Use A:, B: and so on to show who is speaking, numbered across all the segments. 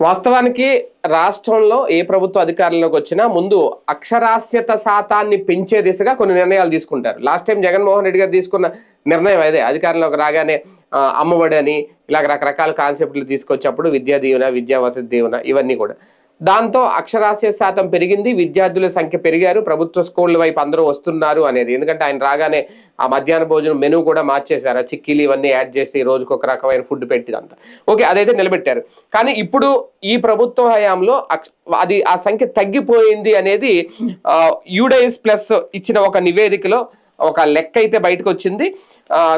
A: వాస్తవానికి రాష్ట్రంలో ఏ ప్రభుత్వ అధికారంలోకి వచ్చినా ముందు అక్షరాస్యత శాతాన్ని పెంచే దిశగా కొన్ని నిర్ణయాలు తీసుకుంటారు. లాస్ట్ టైం జగన్మోహన్ రెడ్డి గారు తీసుకున్న నిర్ణయం అదే. అధికారంలోకి రాగానే అమ్మఒడి అని ఇలాగ రకరకాల కాన్సెప్ట్లు తీసుకొచ్చినప్పుడు విద్యా దీవెన, విద్యా వసతి దీవెన ఇవన్నీ కూడా. దాంతో అక్షరాస్యత శాతం పెరిగింది, విద్యార్థుల సంఖ్య పెరిగారు, ప్రభుత్వ స్కూళ్ళ వైపు అందరూ వస్తున్నారు అనేది. ఎందుకంటే ఆయన రాగానే ఆ మధ్యాహ్న భోజనం మెనూ కూడా మార్చేశారు. ఆ చిక్కీలు ఇవన్నీ యాడ్ చేసి రోజుకొక రకమైన ఫుడ్ పెట్టిదంతా ఓకే, అదైతే నిలబెట్టారు. కానీ ఇప్పుడు ఈ ప్రభుత్వ హయాంలో అది ఆ సంఖ్య తగ్గిపోయింది అనేది యూడైస్ ప్లస్ ఇచ్చిన ఒక నివేదికలో ఒక లెక్క అయితే బయటకు వచ్చింది.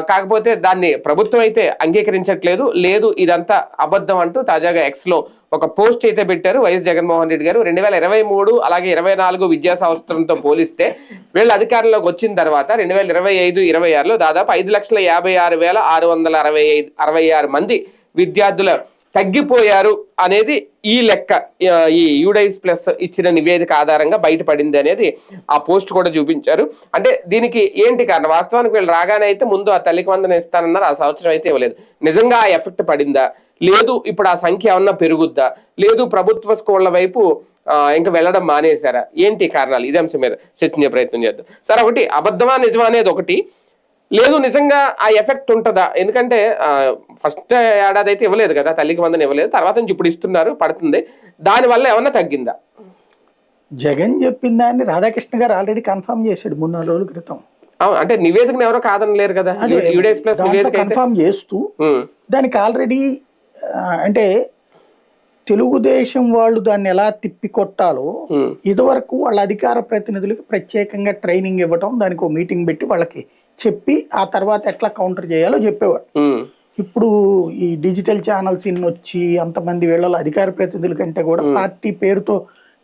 A: కాకపోతే దాన్ని ప్రభుత్వం అయితే అంగీకరించట్లేదు. లేదు, ఇదంతా అబద్ధం అంటూ తాజాగా ఎక్స్లో ఒక పోస్ట్ అయితే పెట్టారు వైఎస్ జగన్మోహన్ రెడ్డి గారు. 2023 అలాగే 24 విద్యా సంవత్సరంతో పోలిస్తే వీళ్ళ అధికారంలోకి వచ్చిన తర్వాత 2025-26లో దాదాపు 5,56,666 మంది విద్యార్థుల తగ్గిపోయారు అనేది ఈ లెక్క, ఈ యూడైస్ ప్లస్ ఇచ్చిన నివేదిక ఆధారంగా బయటపడింది అనేది ఆ పోస్ట్ కూడా చూపించారు. అంటే దీనికి ఏంటి కారణం? వాస్తవానికి వీళ్ళు రాగానే అయితే ముందు ఆ తల్లికి వందన ఇస్తానన్నారు, ఆ సంవత్సరం అయితే ఇవ్వలేదు. నిజంగా ఆ ఎఫెక్ట్ పడిందా? లేదు ఇప్పుడు ఆ సంఖ్య ఏమన్నా పెరుగుద్దా? లేదు ప్రభుత్వ స్కూళ్ల వైపు ఇంకా వెళ్ళడం మానేశారా? ఏంటి కారణాలు? ఇదే అంశం మీద చర్చించే ప్రయత్నం చేద్దాం. సార్, ఒకటి అబద్ధమా నిజమా అనేది ఒకటి, లేదు నిజంగా ఆ ఎఫెక్ట్ ఉంటుందా? ఎందుకంటే ఫస్ట్ ఏడాది అయితే ఇవ్వలేదు కదా, తల్లికి వందన ఇవ్వలేదు, తర్వాత నుంచి ఇప్పుడు ఇస్తున్నారు, పడుతుంది. దానివల్ల ఏమన్నా తగ్గిందా?
B: జగన్ చెప్పిన దాన్ని రాధాకృష్ణ గారు ఆల్రెడీ కన్ఫర్మ్ చేశాడు 3-4 రోజుల క్రితం.
A: అవును, అంటే నివేదికను ఎవరో కాదనలేరు కదా, యూడైస్ ప్లస్ నివేదిక
B: కన్ఫర్మ్ చేస్తూ దానికి ఆల్రెడీ అంటే తెలుగుదేశం వాళ్ళు దాన్ని ఎలా తిప్పికొట్టాలో ఇదివరకు వాళ్ళ అధికార ప్రతినిధులకు ప్రత్యేకంగా ట్రైనింగ్ ఇవ్వటం, దానికి ఒక మీటింగ్ పెట్టి వాళ్ళకి చెప్పి ఆ తర్వాత ఎట్లా కౌంటర్ చేయాలో చెప్పేవాడు. ఇప్పుడు ఈ డిజిటల్ ఛానల్స్ ఇన్ని వచ్చి అంతమంది వీళ్ళలో అధికార ప్రతినిధుల కంటే కూడా పార్టీ పేరుతో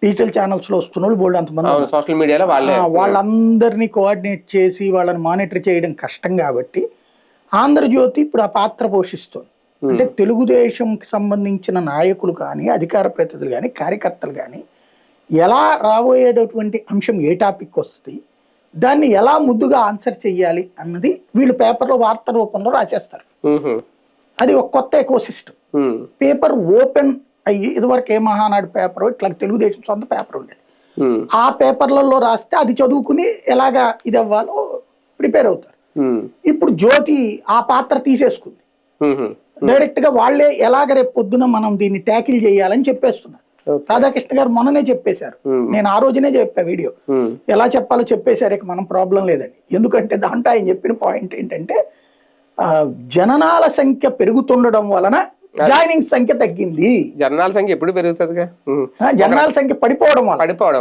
B: డిజిటల్ ఛానల్స్ లో వస్తున్న వాళ్ళు బోల్డ్ అంతమంది
A: సోషల్ మీడియాలో
B: వాళ్ళందరినీ కోఆర్డినేట్ చేసి వాళ్ళని మానిటర్ చేయడం కష్టం కాబట్టి ఆంధ్రజ్యోతి ఇప్పుడు ఆ పాత్ర పోషిస్తుంది. అంటే తెలుగుదేశంకి సంబంధించిన నాయకులు కానీ, అధికార ప్రతినిధులు కానీ, కార్యకర్తలు కానీ ఎలా రాబోయేటటువంటి అంశం ఏ టాపిక్ వస్తుంది, దాన్ని ఎలా ముద్దుగా ఆన్సర్ చెయ్యాలి అన్నది వీళ్ళు పేపర్లో వార్త రూపంలో రాసేస్తారు. అది ఒక కొత్త ఎకో సిస్టమ్. పేపర్ ఓపెన్ అయ్యి ఇదివరకు ఏ మహానాడు పేపర్ ఇట్లా తెలుగుదేశం సొంత పేపర్ ఉండేది, ఆ పేపర్లలో రాస్తే అది చదువుకుని ఎలాగా ఇది అవ్వాలో ప్రిపేర్ అవుతారు. ఇప్పుడు జ్యోతి ఆ పాత్ర తీసేసుకుంది. డైరెక్ట్ గా వాళ్లే ఎలాగ రేపు పొద్దున మనం దీన్ని ట్యాకిల్ చేయాలని చెప్పేస్తున్నారు. రాధాకృష్ణ గారు మొన్ననే చెప్పేశారు, నేను ఆ రోజునే చెప్పా వీడియో ఎలా చెప్పాలో చెప్పేశారు, ఇక మనం ప్రాబ్లం లేదని. ఎందుకంటే దాంట్లో ఆయన చెప్పిన పాయింట్ ఏంటంటే జననాల సంఖ్య పెరుగుతుండడం వలన జాయినింగ్ సంఖ్య తగ్గింది.
A: జననాల సంఖ్య ఎప్పుడు పెరుగుతుంది?
B: జననాల సంఖ్య పడిపోవడం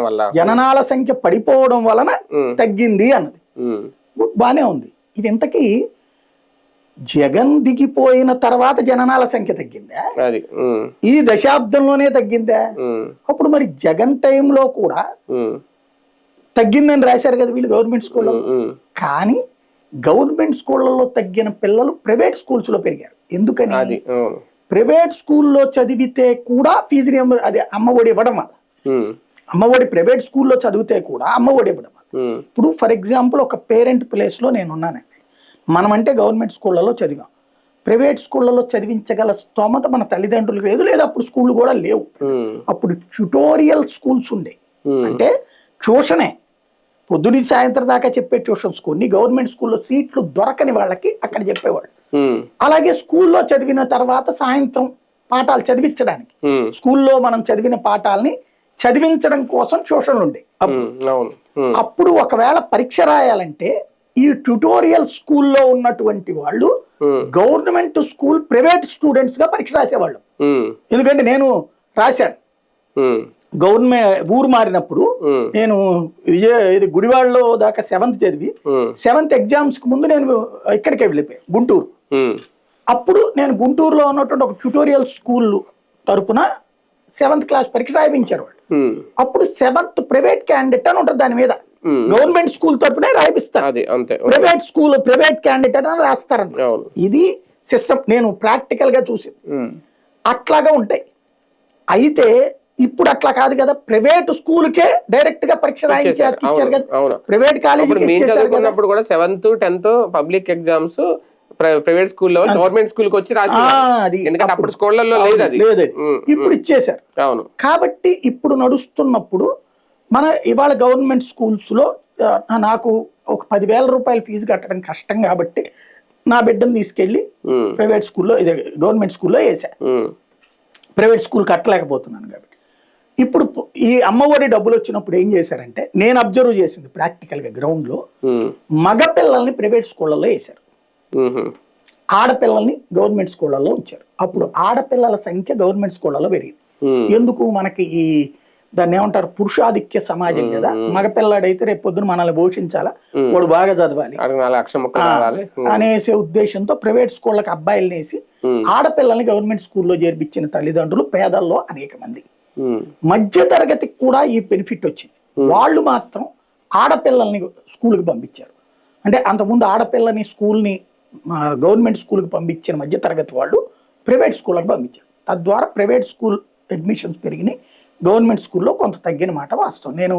B: వల్ల జననాల సంఖ్య పడిపోవడం వలన తగ్గింది అన్నది బానే ఉంది. ఇది ఇంతకీ జగన్ దిగిపోయిన తర్వాత జననాల సంఖ్య తగ్గిందా? ఈ దశాబ్దంలోనే తగ్గిందా? అప్పుడు మరి జగన్ టైంలో కూడా తగ్గిందని రాశారు కదా వీళ్ళు గవర్నమెంట్ స్కూళ్ళలో. కానీ గవర్నమెంట్ స్కూళ్ళలో తగ్గిన పిల్లలు ప్రైవేట్ స్కూల్స్ లో పెరిగారు. ఎందుకని? ప్రైవేట్ స్కూల్లో చదివితే కూడా ఫీజు అది అమ్మఒడి ఇవ్వడం వల్ల, అమ్మఒడి ప్రైవేట్ స్కూల్లో చదివితే కూడా అమ్మఒడి ఇవ్వడం వల్ల. ఇప్పుడు ఫర్ ఎగ్జాంపుల్ ఒక పేరెంట్ ప్లేస్ లో నేను ఉన్నానండి. మనమంటే గవర్నమెంట్ స్కూళ్ళలో చదివాం, ప్రైవేట్ స్కూళ్ళలో చదివించగల స్తోమత మన తల్లిదండ్రులకు లేదు, లేదా అప్పుడు స్కూళ్ళు కూడా లేవు. అప్పుడు ట్యూటోరియల్ స్కూల్స్ ఉండే, అంటే ట్యూషనే పొద్దున సాయంత్రం దాకా చెప్పే ట్యూషన్స్. కొన్ని గవర్నమెంట్ స్కూల్లో సీట్లు దొరకని వాళ్ళకి అక్కడ చెప్పేవాళ్ళు. అలాగే స్కూల్లో చదివిన తర్వాత సాయంత్రం పాఠాలు చదివించడానికి స్కూల్లో మనం చదివిన పాఠాలని చదివించడం కోసం ట్యూషన్లు ఉండే. అప్పుడు ఒకవేళ పరీక్ష రాయాలంటే ఈ ట్యూటోరియల్ స్కూల్లో ఉన్నటువంటి వాళ్ళు గవర్నమెంట్ స్కూల్ ప్రైవేట్ స్టూడెంట్స్ గా పరీక్ష రాసేవాళ్ళు. ఎందుకంటే నేను రాశాను, గవర్నమెంట్ ఊరు మారినప్పుడు నేను ఇది గుడివాడలో దాకా 7th చదివి 7th ఎగ్జామ్స్ కి ముందు నేను ఇక్కడికే వెళ్ళిపోయాను, గుంటూరు. అప్పుడు నేను గుంటూరులో ఉన్నటువంటి ఒక ట్యూటోరియల్ స్కూల్ తరపున 7th క్లాస్ పరీక్ష రాయించారు వాళ్ళు. అప్పుడు 7th ప్రైవేట్ క్యాండిడేట్ అని ఉంటుంది, దాని మీద గవర్నమెంట్ స్కూల్ తరపునే రాయిస్తారు, ప్రైవేట్ స్కూల్ ప్రైవేట్ క్యాండిడేట్ అని రాస్తారు. ఇది సిస్టమ్ నేను ప్రాక్టికల్ గా చూసి అట్లాగా ఉంటాయి. అయితే ఇప్పుడు అట్లా కాదు కదా, ప్రైవేట్ స్కూల్ కే డైరెక్ట్ గా పరీక్ష రాయించారు కదా, ప్రైవేట్ కాలేజీ.
A: కూడా 7th 10th public exams private స్కూల్లో గవర్నమెంట్ స్కూల్కి వచ్చి రాసి
B: అది
A: ఎందుకంటే అప్పుడు స్కూళ్ళల్లో లేదు అది.
B: లేదు ఇప్పుడు ఇచ్చేశారు.
A: అవును.
B: కాబట్టి ఇప్పుడు నడుస్తున్నప్పుడు మన ఇవాళ గవర్నమెంట్ స్కూల్స్ లో నాకు ఒక 10,000 రూపాయలు ఫీజు కట్టడం కష్టం కాబట్టి నా బిడ్డను తీసుకెళ్లి ప్రైవేట్ స్కూల్లో ఇదే గవర్నమెంట్ స్కూల్లో వేసా. ప్రైవేట్ స్కూల్ కట్టలేకపోతున్నాను కాబట్టి ఇప్పుడు ఈ అమ్మఒడి డబ్బులు వచ్చినప్పుడు ఏం చేశారంటే నేను అబ్జర్వ్ చేసింది ప్రాక్టికల్ గా గ్రౌండ్ లో మగ పిల్లల్ని ప్రైవేట్ స్కూళ్ళలో వేశారు, ఆడపిల్లల్ని గవర్నమెంట్ స్కూళ్ళలో ఉంచారు. అప్పుడు ఆడపిల్లల సంఖ్య గవర్నమెంట్ స్కూళ్ళలో పెరిగింది. ఎందుకు మనకి ఈ దాన్ని ఏమంటారు పురుషాధిక్య సమాజం కదా, మగపిల్లాడైతే రేపు పొద్దున మనల్ని పోషించాలా, వాడు బాగా చదవాలి అనేసే ఉద్దేశంతో ప్రైవేట్ స్కూళ్ళకి అబ్బాయిలు వేసి ఆడపిల్లల్ని గవర్నమెంట్ స్కూల్లో చేర్పించిన తల్లిదండ్రులు పేదల్లో అనేక మంది. మధ్య తరగతికి కూడా ఈ బెనిఫిట్ వచ్చింది. వాళ్ళు మాత్రం ఆడపిల్లల్ని స్కూల్కి పంపించారు. అంటే అంతకుముందు ఆడపిల్లని స్కూల్ని గవర్నమెంట్ స్కూల్కి పంపించిన మధ్య తరగతి వాళ్ళు ప్రైవేట్ స్కూళ్ళకి పంపించారు. తద్వారా ప్రైవేట్ స్కూల్ అడ్మిషన్స్ పెరిగినాయి, గవర్నమెంట్ స్కూల్లో కొంత తగ్గిన మాట వాస్తవం. నేను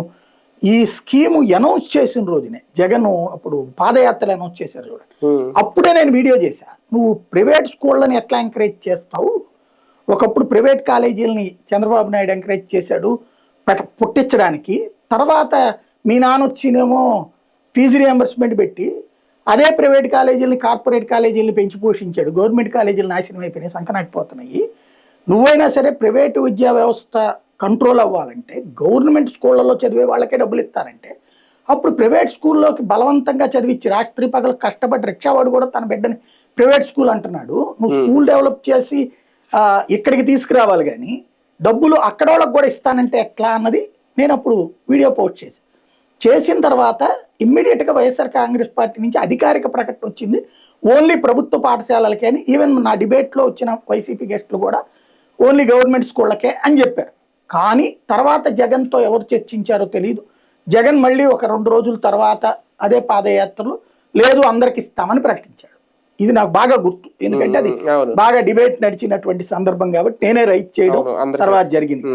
B: ఈ స్కీము అనౌన్స్ చేసిన రోజునే జగన్ అప్పుడు పాదయాత్రలు అనౌన్స్ చేశారు చూడండి, అప్పుడే నేను వీడియో చేశా. నువ్వు ప్రైవేట్ స్కూళ్ళని ఎట్లా ఎంకరేజ్ చేస్తావు? ఒకప్పుడు ప్రైవేట్ కాలేజీలని చంద్రబాబు నాయుడు ఎంకరేజ్ చేశాడు పుట్టించడానికి, తర్వాత మీ నాన్న వచ్చినేమో ఫీజు రియంబర్స్మెంట్ పెట్టి అదే ప్రైవేట్ కాలేజీలని కార్పొరేట్ కాలేజీలని పెంచి పోషించాడు. గవర్నమెంట్ కాలేజీలు నాశనం అయిపోయినాయి, సంకనాకపోతున్నాయి. నువ్వైనా సరే ప్రైవేటు విద్యా వ్యవస్థ కంట్రోల్ అవ్వాలంటే గవర్నమెంట్ స్కూళ్ళలో చదివే వాళ్ళకే డబ్బులు ఇస్తారంటే అప్పుడు ప్రైవేట్ స్కూల్లోకి బలవంతంగా చదివించి రాత్రి పగలు కష్టపడి రిక్షావాడు కూడా తన బిడ్డని ప్రైవేట్ స్కూల్ అంటున్నాడు. నువ్వు స్కూల్ డెవలప్ చేసి ఇక్కడికి తీసుకురావాలి, కానీ డబ్బులు అక్కడ వాళ్ళకి కూడా ఇస్తానంటే ఎట్లా అన్నది నేను అప్పుడు వీడియో పోస్ట్ చేసిన తర్వాత ఇమ్మీడియట్గా వైఎస్ఆర్ కాంగ్రెస్ పార్టీ నుంచి అధికారిక ప్రకటన వచ్చింది ఓన్లీ ప్రభుత్వ పాఠశాలలకే అని. ఈవెన్ నా డిబేట్లో వచ్చిన వైసీపీ గెస్టులు కూడా ఓన్లీ గవర్నమెంట్ స్కూళ్ళకే అని చెప్పారు. కానీ తర్వాత జగన్తో ఎవరు చర్చించారో తెలియదు. జగన్ మళ్ళీ ఒక 2 రోజుల తర్వాత అదే పాదయాత్రలు లేదు అందరికి ఇస్తామని ప్రకటించాడు. ఇది నాకు బాగా గుర్తు, ఎందుకంటే అది బాగా డిబేట్ నడిచినటువంటి సందర్భం కాబట్టి నేనే రైట్ చేయడం తర్వాత జరిగింది.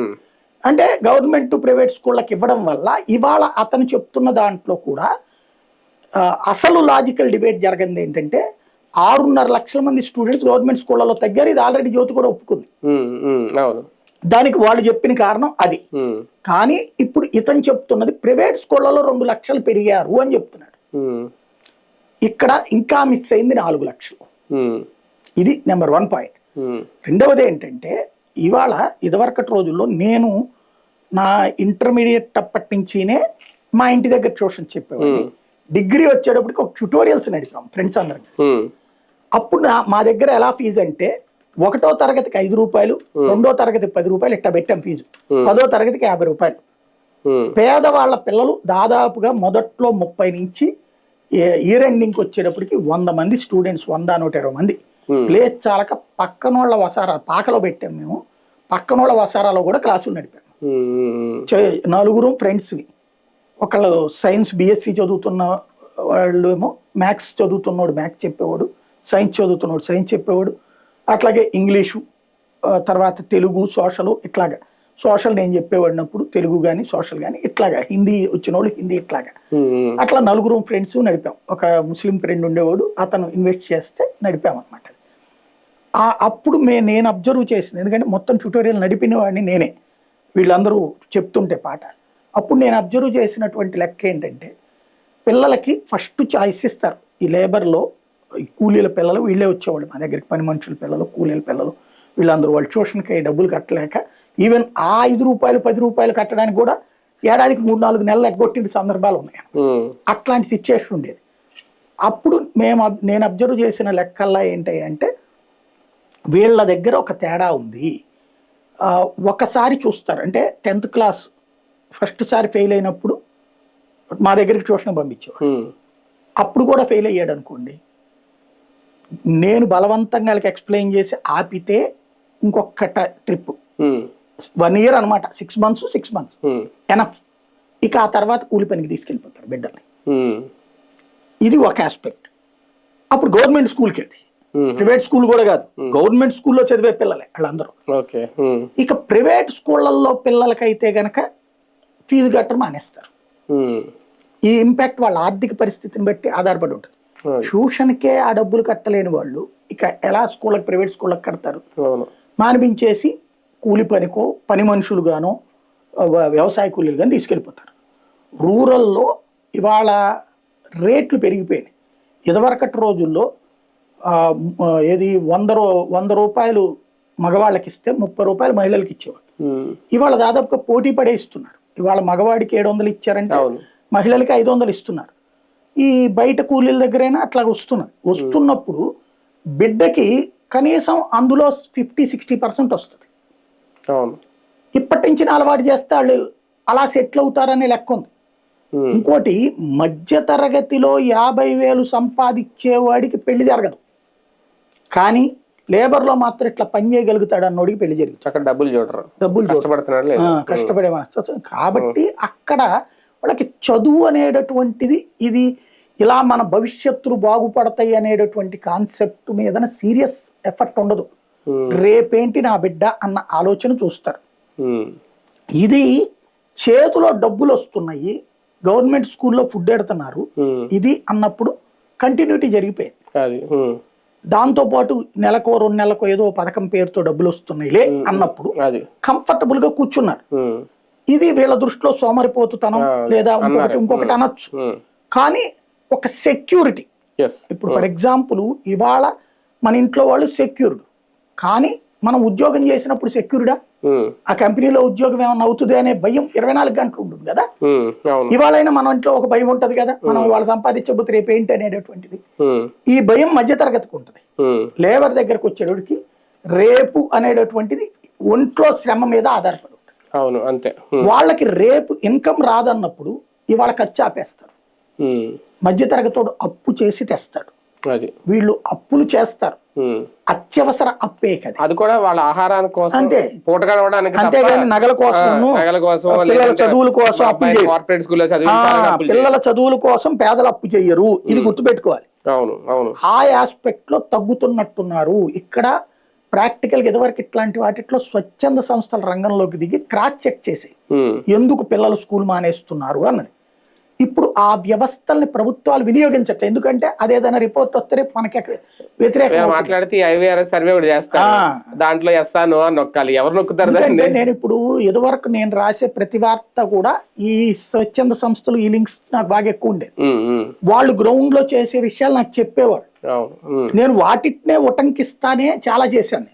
B: అంటే గవర్నమెంట్ ప్రైవేట్ స్కూళ్ళకి ఇవ్వడం వల్ల ఇవాళ అతను చెప్తున్న దాంట్లో కూడా అసలు లాజికల్ డిబేట్ జరిగింది ఏంటంటే 6.5 లక్షల మంది స్టూడెంట్స్ గవర్నమెంట్ స్కూళ్ళలో తగ్గారు. ఇది ఆల్రెడీ జ్యోతి కూడా ఒప్పుకుంది. దానికి వాళ్ళు చెప్పిన కారణం అది. కానీ ఇప్పుడు ఇతను చెప్తున్నది ప్రైవేట్ స్కూళ్ళలో 2 లక్షలు పెరిగారు అని చెప్తున్నాడు. ఇక్కడ ఇంకా మిస్ అయింది 4 లక్షలు. ఇది నెంబర్ 1 పాయింట్. రెండవది ఏంటంటే ఇవాళ ఇదివరకటి రోజుల్లో నేను నా ఇంటర్మీడియట్ అప్పటి నుంచినే మా ఇంటి దగ్గర ట్యూషన్ చెప్పేవాడిని. డిగ్రీ వచ్చేటప్పటికి ఒక ట్యూటోరియల్స్ నడిపాం ఫ్రెండ్స్ అందరికి. అప్పుడు మా దగ్గర ఎలా ఫీజు అంటే 1వ తరగతికి 5 రూపాయలు, 2వ తరగతికి 10 రూపాయలు ఇట్లా పెట్టాం ఫీజు. 10వ తరగతికి 50 రూపాయలు. పేదవాళ్ళ పిల్లలు దాదాపుగా మొదట్లో 30 నుంచి ఇయర్ ఎండింగ్కి వచ్చేటప్పటికి 100 మంది స్టూడెంట్స్, 100-120 మంది. ప్లేస్ చాలక పక్కనోళ్ళ వసారాలు పాకలో పెట్టాం మేము. పక్కనోళ్ళ వసారాలో కూడా క్లాసులు నడిపాము. 4 ఫ్రెండ్స్వి. ఒకళ్ళు సైన్స్ బిఎస్సి చదువుతున్న వాళ్ళు ఏమో మ్యాథ్స్ చదువుతున్నవాడు మ్యాథ్స్ చెప్పేవాడు, సైన్స్ చదువుతున్నవాడు సైన్స్ చెప్పేవాడు, అట్లాగే ఇంగ్లీషు, తర్వాత తెలుగు, సోషల్, ఇట్లాగా. సోషల్ నేను చెప్పేవాడినప్పుడు తెలుగు కానీ సోషల్ కానీ ఇట్లాగా, హిందీ వచ్చిన వాళ్ళు హిందీ ఇట్లాగా. అట్లా 4 ఫ్రెండ్స్ నడిపాం. ఒక ముస్లిం ఫ్రెండ్ ఉండేవాడు, అతను ఇన్వెస్ట్ చేస్తే నడిపామన్నమాట. అప్పుడు నేను అబ్జర్వ్ చేసింది, ఎందుకంటే మొత్తం ట్యూటోరియల్ నడిపిన వాడిని నేనే, వీళ్ళందరూ చెప్తుంటే పాట. అప్పుడు నేను అబ్జర్వ్ చేసినటువంటి లెక్క ఏంటంటే పిల్లలకి ఫస్ట్ చాయిస్ ఇస్తారు. ఈ లేబర్లో కూలీల పిల్లలు వీళ్ళే వచ్చేవాళ్ళు మా దగ్గరికి, పని మనుషుల పిల్లలు, కూలీల పిల్లలు, వీళ్ళందరూ వాళ్ళు ట్యూషన్కి డబ్బులు కట్టలేక ఈవెన్ ఆ 5 రూపాయలు 10 రూపాయలు కట్టడానికి కూడా ఏడాదికి 3-4 నెలలు ఎగ్గొట్టిన సందర్భాలు ఉన్నాయి. అట్లాంటి సిచ్యుయేషన్ ఉండేది. అప్పుడు నేను అబ్జర్వ్ చేసిన లెక్కల్లా ఏంటి అంటే వీళ్ళ దగ్గర ఒక తేడా ఉంది. ఒకసారి చూస్తారు, అంటే 10th క్లాస్ ఫస్ట్ సారి ఫెయిల్ అయినప్పుడు మా దగ్గరికి ట్యూషన్ పంపించేవాడు. అప్పుడు కూడా ఫెయిల్ అయ్యాడు అనుకోండి, నేను బలవంతంగా వాళ్ళకి ఎక్స్ప్లెయిన్ చేసి ఆపితే ఇంకొక ట్రిప్ 1 ఇయర్ అనమాట, 6 months ఎనఫ్. ఇక ఆ తర్వాత కూలి పనికి తీసుకెళ్ళిపోతారు బిడ్డల్ని. ఇది ఒక ఆస్పెక్ట్. అప్పుడు గవర్నమెంట్ స్కూల్కి వెళ్తే, ప్రైవేట్ స్కూల్ కూడా కాదు, గవర్నమెంట్ స్కూల్లో చదివే పిల్లలే వాళ్ళందరూ. ఇక ప్రైవేట్ స్కూళ్ళల్లో పిల్లలకైతే గనక ఫీజు కట్టడం మానేస్తారు. ఈ ఇంపాక్ట్ వాళ్ళ ఆర్థిక పరిస్థితిని బట్టి ఆధారపడి ఉంటుంది. ట్యూషన్కే ఆ డబ్బులు కట్టలేని వాళ్ళు ఇక ఎలా స్కూళ్ళకి ప్రైవేట్ స్కూళ్ళకి కడతారు?
A: అవును.
B: మానిపించేసి కూలి పనికో పని మనుషులుగానో వ్యవసాయ కూలీలు కానీ తీసుకెళ్ళిపోతారు. రూరల్లో ఇవాళ రేట్లు పెరిగిపోయినాయి. ఇదివరకటి రోజుల్లో ఏది 100 రూపాయలు మగవాళ్ళకి ఇస్తే 30 రూపాయలు మహిళలకు ఇచ్చేవాళ్ళు. ఇవాళ దాదాపుగా పోటీ పడే ఇస్తున్నారు. ఇవాళ మగవాడికి 700 ఇచ్చారంటే మహిళలకి 500 ఇస్తున్నారు. ఈ బయట కూలీల దగ్గరైనా అట్లా వస్తున్నప్పుడు బిడ్డకి కనీసం అందులో 50-60% వస్తుంది. ఇప్పటి నుంచి అలవాటు చేస్తే వాళ్ళు అలా సెటిల్ అవుతారనే లెక్క ఉంది. ఇంకోటి మధ్య తరగతిలో 50,000 సంపాదించేవాడికి పెళ్లి జరగదు, కానీ లేబర్లో మాత్రం ఇట్లా పని చేయగలుగుతాడు అన్నోడికి పెళ్లి జరుగుతుంది. డబ్బులు కష్టపడే మనస్తత్వం. కాబట్టి అక్కడ వాళ్ళకి చదువు అనేటటువంటిది ఇది ఇలా మన భవిష్యత్తులు బాగుపడతాయి అనేటటువంటి కాన్సెప్ట్ మీద సీరియస్ ఎఫర్ట్ ఉండదు. రేపేంటి నా బిడ్డ అన్న ఆలోచన చూస్తారు. ఇది చేతిలో డబ్బులు వస్తున్నాయి, గవర్నమెంట్ స్కూల్లో ఫుడ్ ఎడుతున్నారు, ఇది అన్నప్పుడు కంటిన్యూటీ జరిగిపోయింది. దాంతో పాటు నెలకో 2 నెలలకో ఏదో పథకం పేరుతో డబ్బులు వస్తున్నాయిలే అన్నప్పుడు కంఫర్టబుల్ గా కూర్చున్నారు. ఇది వీళ్ళ దృష్టిలో సోమరిపోతుతనం లేదా ఇంకొకటి అనొచ్చు, కానీ ఒక సెక్యూరిటీ. ఇప్పుడు ఫర్ ఎగ్జాంపుల్ ఇవాళ మన ఇంట్లో వాళ్ళు సెక్యూర్డ్, కానీ మనం ఉద్యోగం చేసినప్పుడు సెక్యూర్డా? ఆ కంపెనీలో ఉద్యోగం ఏమన్నా అవుతుంది అనే భయం 24 గంటలు ఉంటుంది కదా. ఇవాళైనా మన ఇంట్లో ఒక భయం ఉంటది కదా, మనం ఇవాళ సంపాదించబోతే రేపు ఏంటి అనేటటువంటిది. ఈ భయం మధ్య తరగతికి ఉంటుంది. లేబర్ దగ్గరకు వచ్చేటోడికి రేపు అనేటటువంటిది ఒంట్లో శ్రమ మీద ఆధారపడి ఉంటుంది. వాళ్ళకి రేపు ఇన్కమ్ రాదన్నప్పుడు ఇవాళ ఖర్చు ఆపేస్తారు. మధ్య తరగతోడు అప్పు చేసి తెస్తాడు, వీళ్ళు అప్పులు చేస్తారు. అత్యవసర అప్పే కదా,
A: అది కూడా వాళ్ళ ఆహారానికి కోసం,
B: అంతే,
A: పూట గడవడానికి,
B: అంతేగాని నగల కోసం, పిల్లల చదువుల కోసం అప్పు చేయరు. పిల్లల చదువుల కోసం పేదలు అప్పు చెయ్యరు, ఇది గుర్తుపెట్టుకోవాలి. ఆ ఆస్పెక్ట్ లో తగ్గుతున్నట్టున్నారు. ఇక్కడ ప్రాక్టికల్ గా ఇదివరకు ఇట్లాంటి వాటిలో స్వచ్ఛంద సంస్థల రంగంలోకి దిగి క్రాస్ చెక్ చేసి ఎందుకు పిల్లలు స్కూల్ మానేస్తున్నారు అన్నది. ఇప్పుడు ఆ వ్యవస్థల్ని ప్రభుత్వాలు వినియోగించట్లేదు. ఎందుకంటే అదేదైనా రిపోర్ట్ వస్తే మనకి వ్యతిరేకంగా
A: మాట్లాడితే IVRS సర్వే కూడా చేస్తారు, దాంట్లో ఎస్సా నో అని నొక్కాలి. ఎవరు నొక్కుతారు?
B: నేను ఇప్పుడు ఇదివరకు నేను రాసే ప్రతి వార్త కూడా ఈ స్వచ్ఛంద సంస్థలు ఈ లింక్స్ నాకు బాగా ఎక్కువ ఉండేది. వాళ్ళు గ్రౌండ్ లో చేసే విషయాలు నాకు చెప్పేవాడు. నేను వాటినే ఉటంకిస్తానే చాలా చేశాను.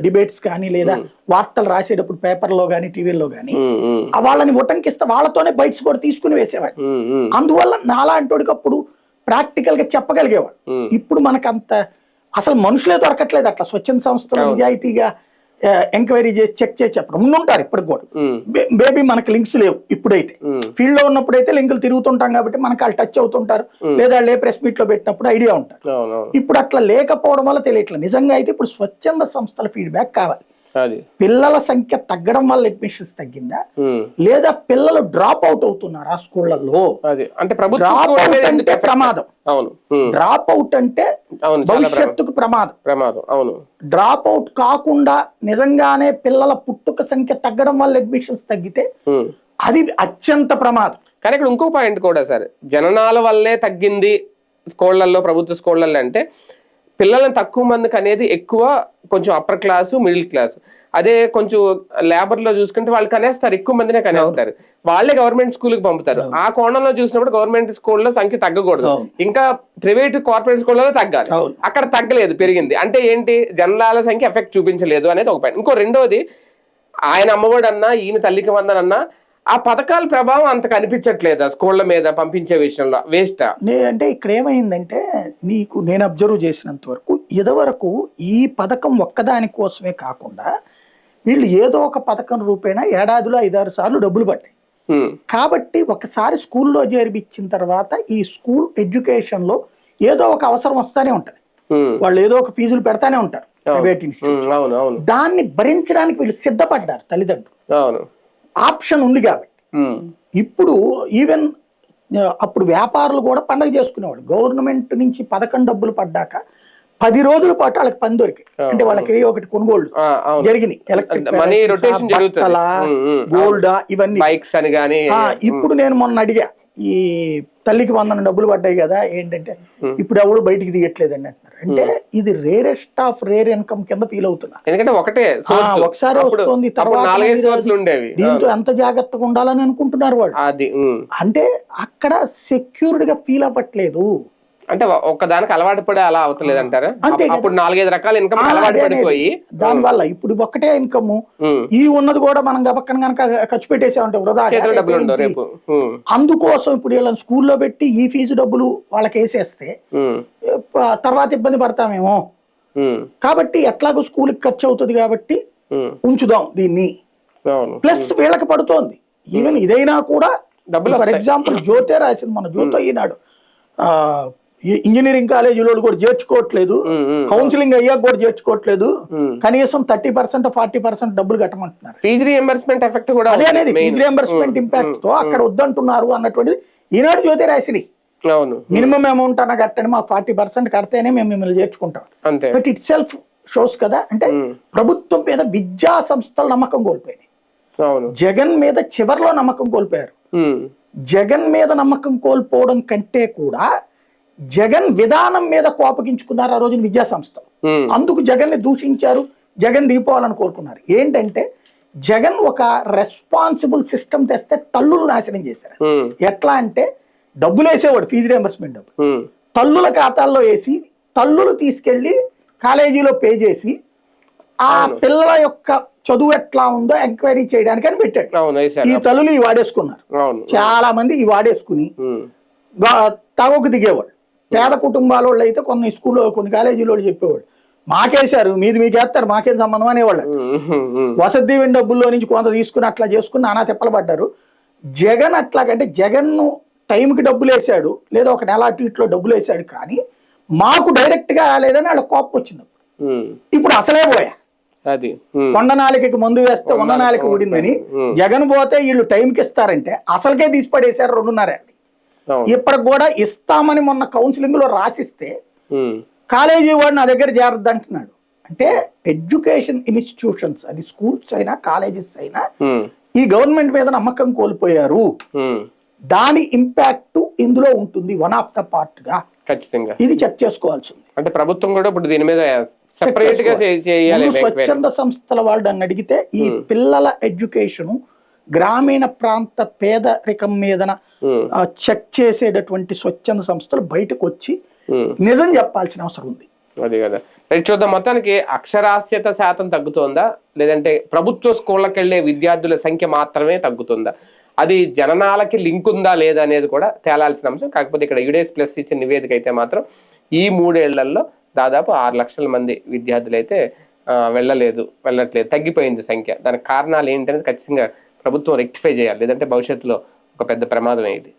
B: డిబేట్స్ కానీ లేదా వార్తలు రాసేటప్పుడు పేపర్లో కానీ టీవీలో కానీ వాళ్ళని ఉటంకిస్తే వాళ్ళతోనే బైట్స్ కూడా తీసుకుని వేసేవాడు. అందువల్ల నాలాంటోడికి అప్పుడు ప్రాక్టికల్ గా చెప్పగలిగేవాడు. ఇప్పుడు మనకంత అసలు మనుషులే దొరకట్లేదు అట్లా స్వచ్ఛంద సంస్థలు నిజాయితీగా ఎంక్వైరీ చేసి చెక్ చేసి చెప్పడం. ఉంటారు ఇప్పటికి కూడా, బేబీ మనకి లింక్స్ లేవు. ఇప్పుడైతే ఫీల్డ్ లో ఉన్నప్పుడు అయితే లింకులు తిరుగుతుంటాం కాబట్టి మనకు వాళ్ళు టచ్ అవుతుంటారు, లేదా వాళ్ళు ప్రెస్ మీట్ లో పెట్టినప్పుడు ఐడియా ఉంటారు. ఇప్పుడు అట్లా లేకపోవడం వల్ల తెలియట్లేదు. నిజంగా అయితే ఇప్పుడు స్వచ్ఛంద సంస్థల ఫీడ్బ్యాక్ కావాలి. పిల్లల సంఖ్య తగ్గడం వల్ల అడ్మిషన్స్ తగ్గిందా, లేదా పిల్లలు డ్రాప్ అవుట్ అవుతున్నారు ఆ స్కూళ్లలో? డ్రాప్ అవుట్ అంటే ప్రమాదం, డ్రాప్ అవుట్ అంటే భవిష్యత్తుకు ప్రమాదం. డ్రాప్ అవుట్ కాకుండా నిజంగానే పిల్లల పుట్టుక సంఖ్య తగ్గడం వల్ల అడ్మిషన్స్ తగ్గితే అది అత్యంత ప్రమాదం.
A: కానీ ఇక్కడ ఇంకో పాయింట్ కూడా సార్, జననాల వల్లే తగ్గింది స్కూళ్లలో, ప్రభుత్వ స్కూళ్లలో అంటే పిల్లలను తక్కువ మందికి అనేది ఎక్కువ కొంచెం అప్పర్ క్లాసు, మిడిల్ క్లాసు. అదే కొంచెం లేబర్ లో చూసుకుంటే వాళ్ళు కనేస్తారు, ఎక్కువ మందినే కనేస్తారు, వాళ్ళే గవర్నమెంట్ స్కూల్కి పంపుతారు. ఆ కోణంలో చూసినప్పుడు గవర్నమెంట్ స్కూల్లో సంఖ్య తగ్గకూడదు, ఇంకా ప్రైవేట్ కార్పొరేట్ స్కూళ్ళలో తగ్గాలి. అక్కడ తగ్గలేదు, పెరిగింది. అంటే ఏంటి, జనాల సంఖ్య ఎఫెక్ట్ చూపించలేదు అనేది ఒక పాయింట్. ఇంకో రెండోది, ఆయన అమ్మఒడి అన్నా ఈయన తల్లికి వందనం అన్నా ఆ పథకాల ప్రభావం అంత కనిపించట్లేదా స్కూళ్ళ మీద పంపించే విషయంలో? వేస్టా
B: అంటే ఇక్కడ ఏమైందంటే, నీకు నేను అబ్జర్వ్ చేసినంత వరకు ఇదివరకు ఈ పథకం ఒక్కదాని కోసమే కాకుండా వీళ్ళు ఏదో ఒక పథకం రూపేణా ఏడాదిలో 5-6 సార్లు డబ్బులు పడ్డాయి. కాబట్టి ఒకసారి స్కూల్లో చేర్పించిన తర్వాత ఈ స్కూల్ ఎడ్యుకేషన్ లో ఏదో ఒక అవసరం వస్తానే ఉంటది, వాళ్ళు ఏదో ఒక ఫీజులు పెడతానే ఉంటారు ప్రైవేట్ ఇన్స్టిట్యూట్. దాన్ని భరించడానికి వీళ్ళు సిద్ధపడ్డారు తల్లిదండ్రులు, ఆప్షన్ ఉంది కాబట్టి. ఇప్పుడు ఈవెన్ అప్పుడు వ్యాపారులు కూడా పండగ చేసుకునేవాడు. గవర్నమెంట్ నుంచి పథకం డబ్బులు పడ్డాక 10 రోజుల పాటు వాళ్ళకి పని దొరికాయి. అంటే వాళ్ళకి ఒకటి కొనుగోళ్లు జరిగినాయి, ఎలక్ట్రిక్, గోల్డ్, ఇవన్నీ. ఇప్పుడు నేను మొన్న అడిగా, ఈ తల్లికి 100 డబ్బులు పడ్డాయి కదా ఏంటంటే ఇప్పుడు ఎవరు బయటికి దిగట్లేదండి అంటున్నారు. అంటే ఇది రేరెస్ట్ ఆఫ్ రేర్ ఇన్కమ్ కింద ఫీల్ అవుతున్నారు.
A: ఎందుకంటే ఒకటే
B: ఒకసారి వస్తుంది తర్వాత
A: 4-5 సోర్సులు ఉండేవి.
B: దీంతో ఎంత జాగ్రత్తగా ఉండాలని అనుకుంటున్నారు వాళ్ళు.
A: అది
B: అంటే అక్కడ సెక్యూర్డ్ గా ఫీల్ అవ్వట్లేదు.
A: అంటే ఒక్కదానికి అలవాటు పడే అలా అవుతలేదు అంటారా? అప్పుడు 4-5 రకాల ఇన్కమ్ అలవాటు పడిపోయి
B: దాని వల్ల ఇప్పుడు ఒక్కటే ఇన్కమ్ ఈ ఉన్నది కూడా మనం గబక్కన కనుక ఖర్చు పెట్టేసామంటే వృధా. అందుకోసం ఇప్పుడు వీళ్ళని స్కూల్లో పెట్టి ఈ ఫీజు డబ్బులు వాళ్ళకి వేసేస్తే తర్వాత ఇబ్బంది పడతామేమో. కాబట్టి ఎట్లాగో స్కూల్కి ఖర్చు అవుతుంది కాబట్టి ఉంచుదాం దీన్ని. ప్లస్ వీళ్ళకి పడుతోంది. ఈవెన్ ఇదైనా కూడా ఫర్ ఎగ్జాంపుల్ జ్యోతే రాసింది మన జ్యోతో ఈనాడు ఇంజనీరింగ్ కాలేజీలో కూడా చేర్చుకోవట్లేదు, కౌన్సిలింగ్ అయ్యాక కూడా చేర్చుకోవట్లేదు, కనీసం 30% 40% డబ్బులు కట్టమంటున్నారు.
A: ఫీజు రీఎంబర్స్మెంట్ ఎఫెక్ట్ కూడా
B: అదే అనేది ఫీజు రీఎంబర్స్మెంట్ ఇంపాక్ట్ తో అక్కడ వద్దంటున్నారు అన్నటువంటిది ఈనాడు జ్యోతి రాసిని. మినిమం అమౌంట్ అన్న కట్టండి, మాకు 40% కడితేనే మేము మిమ్మల్ని చేర్చుకుంటాం. బట్ ఇట్ సెల్ఫ్ షోస్ కదా. అంటే ప్రభుత్వం మీద విద్యా సంస్థలు నమ్మకం కోల్పోయినాయి. జగన్ మీద చివర్లో నమ్మకం కోల్పోయారు. జగన్ మీద నమ్మకం కోల్పోవడం కంటే కూడా జగన్ విధానం మీద కోపగించుకున్నారు ఆ రోజున విద్యా సంస్థలు. అందుకు జగన్ ని దూషించారు, జగన్ దిగిపోవాలని కోరుకున్నారు. ఏంటంటే జగన్ ఒక రెస్పాన్సిబుల్ సిస్టమ్ తెస్తే తల్లులు నాశనం చేశారు. ఎట్లా అంటే డబ్బులు వేసేవాడు ఫీజు రియంబర్స్మెంట్ డబ్బులు తల్లుల ఖాతాల్లో వేసి తల్లులు తీసుకెళ్లి కాలేజీలో పే చేసి ఆ పిల్లల యొక్క చదువు ఎట్లా ఉందో ఎంక్వైరీ చేయడానికి అని పెట్టాడు. ఈ తల్లులు ఈ వాడేసుకున్నారు. చాలా మంది ఈ వాడేసుకుని తాగోకు దిగేవాడు. పేద కుటుంబాల వాళ్ళు అయితే కొన్ని స్కూల్లో కొన్ని కాలేజీలో చెప్పేవాడు మాకేశారు, మీది మీకు వేస్తారు, మాకేం సంబంధం అనేవాళ్ళు. వసతి దీవెన డబ్బుల్లో నుంచి కొంత తీసుకుని అట్లా చేసుకుని నానా తిప్పలు పడ్డారు. జగన్ అట్లాగంటే జగన్ టైంకి డబ్బులు వేసాడు, లేదా ఒక నెల అటు డబ్బులు వేసాడు, కానీ మాకు డైరెక్ట్ గా లేదని వాళ్ళ కోపం వచ్చింది. ఇప్పుడు అసలే పోయా కొండనాలికకి మందు వేస్తే ఉన్ననాలిక ఊడిందని జగన్ పోతే వీళ్ళు టైంకి ఇస్తారంటే అసలుకే తీసి పడేశారు 2.5 ఏళ్ళు. ఇప్పటికి కూడా ఇస్తామని మొన్న కౌన్సిలింగ్ లో రాసిస్తే కాలేజీ వాడు నా దగ్గర చేరద్దు అంటున్నాడు. అంటే ఎడ్యుకేషన్ ఇన్స్టిట్యూషన్స్, అది స్కూల్స్ అయినా కాలేజెస్ అయినా ఈ గవర్నమెంట్ మీద నమ్మకం కోల్పోయారు. దాని ఇంపాక్ట్ ఇందులో ఉంటుంది. వన్ ఆఫ్ ద పార్ట్ గా
A: ఖచ్చితంగా
B: ఇది చెక్ చేసుకోవాల్సి ఉంది.
A: అంటే ప్రభుత్వం కూడా ఇప్పుడు దీని మీద సెపరేట్ గా చేయాలి.
B: స్వచ్ఛంద సంస్థల వాళ్ళని అడిగితే ఈ పిల్లల ఎడ్యుకేషన్ గ్రామీణ ప్రాంత పేదరికం మీదన చెక్ చేసేటటువంటి స్వచ్ఛంద సంస్థలు బయటకు వచ్చి నిజం చెప్పాల్సిన అవసరం ఉంది.
A: అది కదా. చూద్దాం, మొత్తానికి అక్షరాస్యత శాతం తగ్గుతోందా, లేదంటే ప్రభుత్వ స్కూళ్ళకి వెళ్ళే విద్యార్థుల సంఖ్య మాత్రమే తగ్గుతుందా, అది జననాలకి లింక్ ఉందా లేదా అనేది కూడా తేలాల్సిన అంశం. కాకపోతే ఇక్కడ యుడేస్ ప్లస్ ఇచ్చిన నివేదిక అయితే మాత్రం ఈ 3 ఏళ్లలో దాదాపు 6 లక్షల మంది విద్యార్థులు అయితే వెళ్ళట్లేదు, తగ్గిపోయింది సంఖ్య. దానికి కారణాలు ఏంటనేది ఖచ్చితంగా ప్రభుత్వం రెక్టిఫై చేయాలి, లేదంటే భవిష్యత్తులో ఒక పెద్ద ప్రమాదం ఇది.